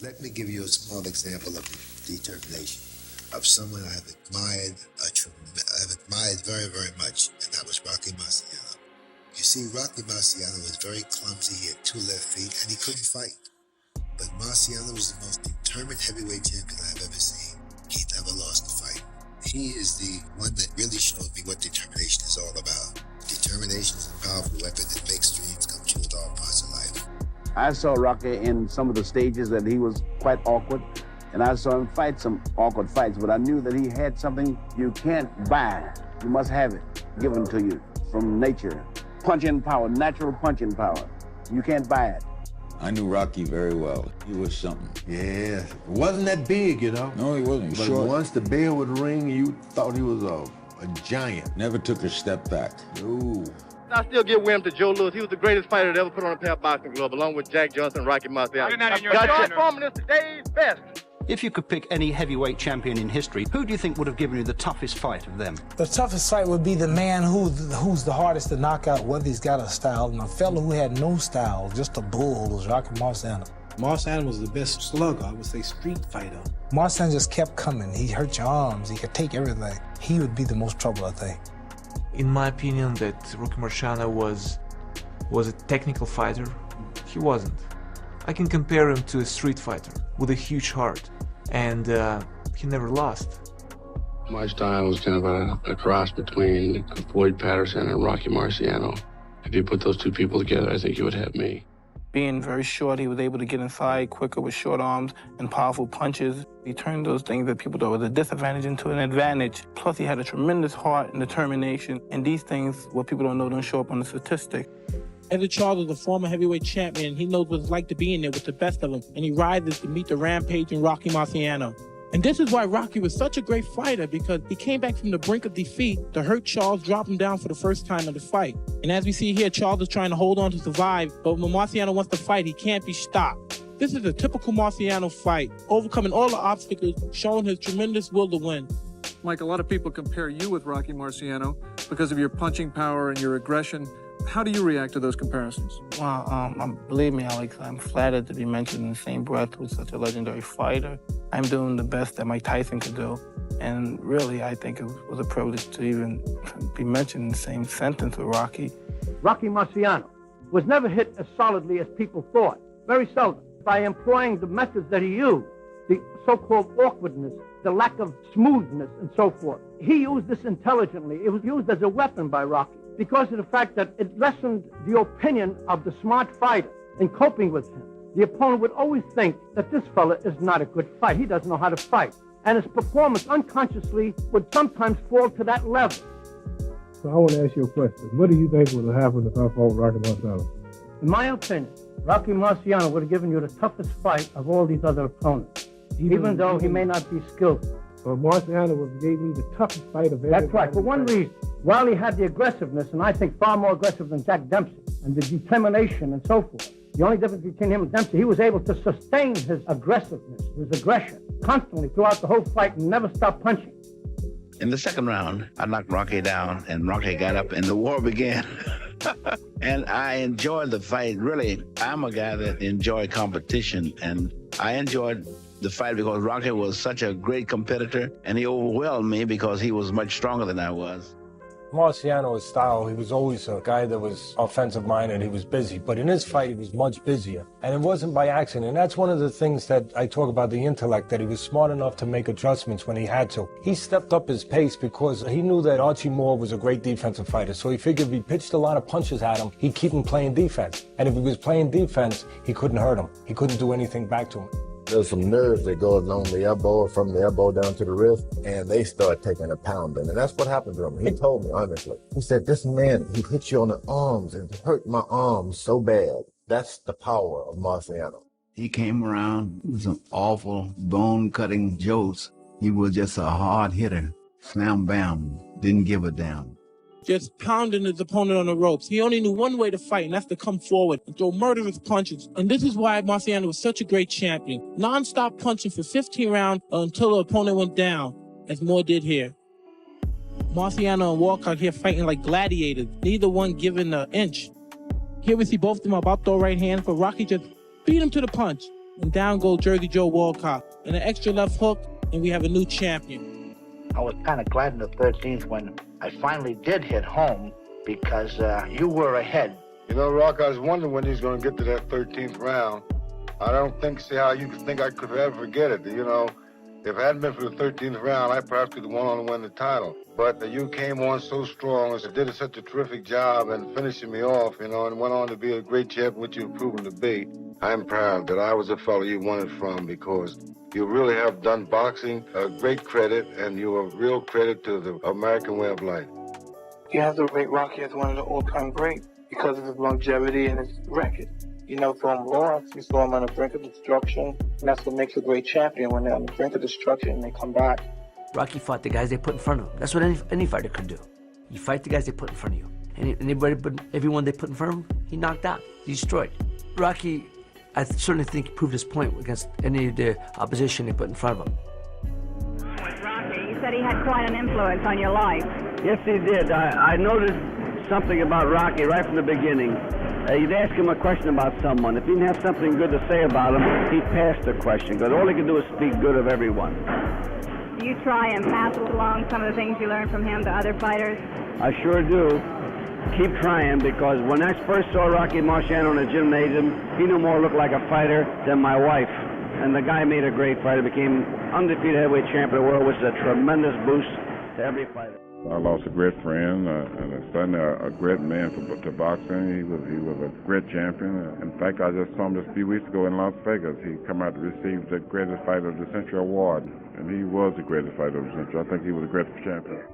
Let me give you a small example of the determination of someone I have admired very, very much, and that was Rocky Marciano. You see, Rocky Marciano was very clumsy. He had 2 left feet, and he couldn't fight. But Marciano was the most determined heavyweight champion I've ever seen. He never lost a fight. He is the one that really showed me what determination is all about. Determination is a powerful weapon that makes dreams come true with all parts of life. I saw Rocky in some of the stages that he was quite awkward, and I saw him fight some awkward fights, but I knew that he had something you can't buy. You must have it given to you from nature. Punching power, natural punching power. You can't buy it. I knew Rocky very well. He was something. Yeah, wasn't that big, you know? No, he wasn't. But short. Once the bell would ring, you thought he was a giant. Never took a step back. No. I still give William to Joe Louis. He was the greatest fighter that ever put on a pair of boxing gloves, along with Jack Johnson and Rocky Marciano. George Foreman is today's best. If you could pick any heavyweight champion in history, who do you think would have given you the toughest fight of them? The toughest fight would be the man who's the hardest to knock out, whether he's got a style. And a fellow who had no style, just a bull, was Rocky Marciano. Marciano was the best slugger, I would say street fighter. Marciano just kept coming. He hurt your arms. He could take everything. He would be the most trouble, I think. In my opinion, that Rocky Marciano was a technical fighter. He wasn't. I can compare him to a street fighter with a huge heart, and he never lost. My style was kind of a cross between Floyd Patterson and Rocky Marciano. If you put those two people together, I think you would have me. Being very short, he was able to get inside quicker with short arms and powerful punches. He turned those things that people thought was a disadvantage into an advantage. Plus, he had a tremendous heart and determination. And these things, what people don't know, don't show up on the statistic. Eddie Charles is a former heavyweight champion. He knows what it's like to be in there with the best of them. And he rises to meet the rampaging Rocky Marciano. And this is why Rocky was such a great fighter, because he came back from the brink of defeat to hurt Charles, drop him down for the first time of the fight. And as we see here, Charles is trying to hold on to survive, but when Marciano wants to fight, he can't be stopped. This is a typical Marciano fight, overcoming all the obstacles, showing his tremendous will to win. Mike, a lot of people compare you with Rocky Marciano because of your punching power and your aggression. How do you react to those comparisons? Well, believe me, Alex, I'm flattered to be mentioned in the same breath with such a legendary fighter. I'm doing the best that Mike Tyson could do. And really, I think it was a privilege to even be mentioned in the same sentence with Rocky. Rocky Marciano was never hit as solidly as people thought. Very seldom. By employing the methods that he used, the so-called awkwardness, the lack of smoothness, and so forth. He used this intelligently. It was used as a weapon by Rocky, because of the fact that it lessened the opinion of the smart fighter in coping with him. The opponent would always think that this fella is not a good fight. He doesn't know how to fight. And his performance unconsciously would sometimes fall to that level. So I want to ask you a question. What do you think would have happened if I fought Rocky Marciano? In my opinion, Rocky Marciano would have given you the toughest fight of all these other opponents, even though he may not be skillful. So Marciano gave me the toughest fight of every. That's right. For one reason, while he had the aggressiveness, and I think far more aggressive than Jack Dempsey, and the determination and so forth, the only difference between him and Dempsey, he was able to sustain his aggressiveness, his aggression, constantly throughout the whole fight and never stop punching. In the second round, I knocked Rocky down, and Rocky got up, and the war began. And I enjoyed the fight. Really, I'm a guy that enjoyed competition, and I enjoyed the fight because Rocky was such a great competitor, and he overwhelmed me because he was much stronger than I was. Marciano's style, he was always a guy that was offensive-minded, he was busy, but in his fight, he was much busier. And it wasn't by accident, and that's one of the things that I talk about, the intellect, that he was smart enough to make adjustments when he had to. He stepped up his pace because he knew that Archie Moore was a great defensive fighter, so he figured if he pitched a lot of punches at him, he'd keep him playing defense. And if he was playing defense, he couldn't hurt him. He couldn't do anything back to him. There's some nerves that go along the elbow or from the elbow down to the wrist, and they start taking a pounding. And that's what happened to him. He told me honestly. He said, this man, he hit you on the arms and hurt my arms so bad. That's the power of Marciano. He came around with some awful bone-cutting jokes. He was just a hard hitter. Slam bam, didn't give a damn. Just pounding his opponent on the ropes. He only knew one way to fight, and that's to come forward and throw murderous punches. And this is why Marciano was such a great champion. Non-stop punching for 15 rounds until the opponent went down, as Moore did here. Marciano and Walcott here fighting like gladiators, neither one giving an inch. Here we see both of them about to throw right hand, but Rocky just beat him to the punch. and down goes Jersey Joe Walcott. And an extra left hook, and we have a new champion. I was kind of glad in the 13th when I finally did hit home because you were ahead. You know, Rock, I was wondering when he was going to get to that 13th round. I don't see how you could think I could ever get it. You know, if it hadn't been for the 13th round, I perhaps could have won on to win the title. But you came on so strong and did such a terrific job and finishing me off, you know, and went on to be a great champion, which you've proven to be. I'm proud that I was the fellow you wanted from because you really have done boxing a great credit, and you're a real credit to the American way of life. You have to rate Rocky as one of the all-time greats because of his longevity and his record. You know, from Lawrence, you saw him on the brink of destruction, and that's what makes a great champion, when they're on the brink of destruction and they come back. Rocky fought the guys they put in front of him. That's what any fighter could do. You fight the guys they put in front of you. And everyone they put in front of him, he knocked out, he destroyed. Rocky, I certainly think he proved his point against any of the opposition they put in front of him. Rocky, you said he had quite an influence on your life. Yes, he did. I noticed something about Rocky right from the beginning. You'd ask him a question about someone. If he didn't have something good to say about him, he'd pass the question, because all he could do is speak good of everyone. Do you try and pass along some of the things you learned from him to other fighters? I sure do. Keep trying, because when I first saw Rocky Marciano in the gymnasium, he no more looked like a fighter than my wife. And the guy made a great fighter, became undefeated heavyweight champion of the world, which is a tremendous boost to every fighter. I lost a great friend and certainly a great man to boxing. He was a great champion. In fact, I just saw him just a few weeks ago in Las Vegas. He come out to receive the greatest fighter of the century award, and he was the greatest fighter of the century. I think he was the greatest champion.